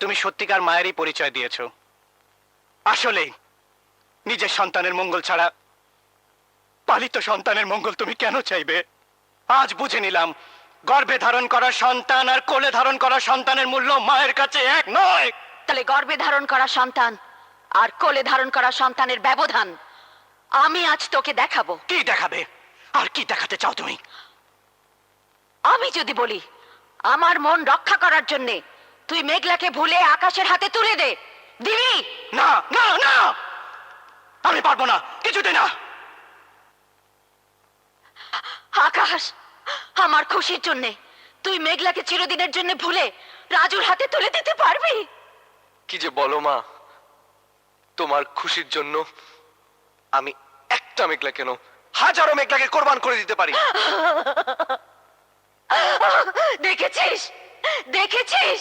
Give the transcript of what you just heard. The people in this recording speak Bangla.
তুমি সত্যিকার মায়েরই পরিচয় দিয়েছো। আসলেই নিজের সন্তানের মঙ্গল ছাড়া পালিত সন্তানের মঙ্গল তুমি কেন চাইবে? আজ বুঝে নিলাম, গর্ভে ধারণ করা সন্তান আর কোলে ধারণ করা সন্তানের মূল্য মায়ের কাছে এক নয়। তাহলে গর্ভে ধারণ করা সন্তান আর কোলে ধারণ করা সন্তানের ব্যবধান আমি আজ তোকে দেখাবো। কি দেখাবে? আর কি দেখাতে চাও তুমি? আমি যদি বলি আমার মন রক্ষা করার জন্য তুই মেঘলাকে ভুলে আকাশের হাতে তুলে দে, দিবি? না না না, আমি পারবো না, কিছুতে না। আকাশ, আমার খুশির জন্য তুই মেঘলাকে চিরদিনের জন্য ভুলে রাজুর হাতে তুলে দিতে পারবি? কি যে বলো মা, তোমার খুশির জন্য আমি একটা মেঘলা কেন, হাজারো মেঘলাকে কোরবান করে দিতে পারি। দেখেছিস, দেখেছিস?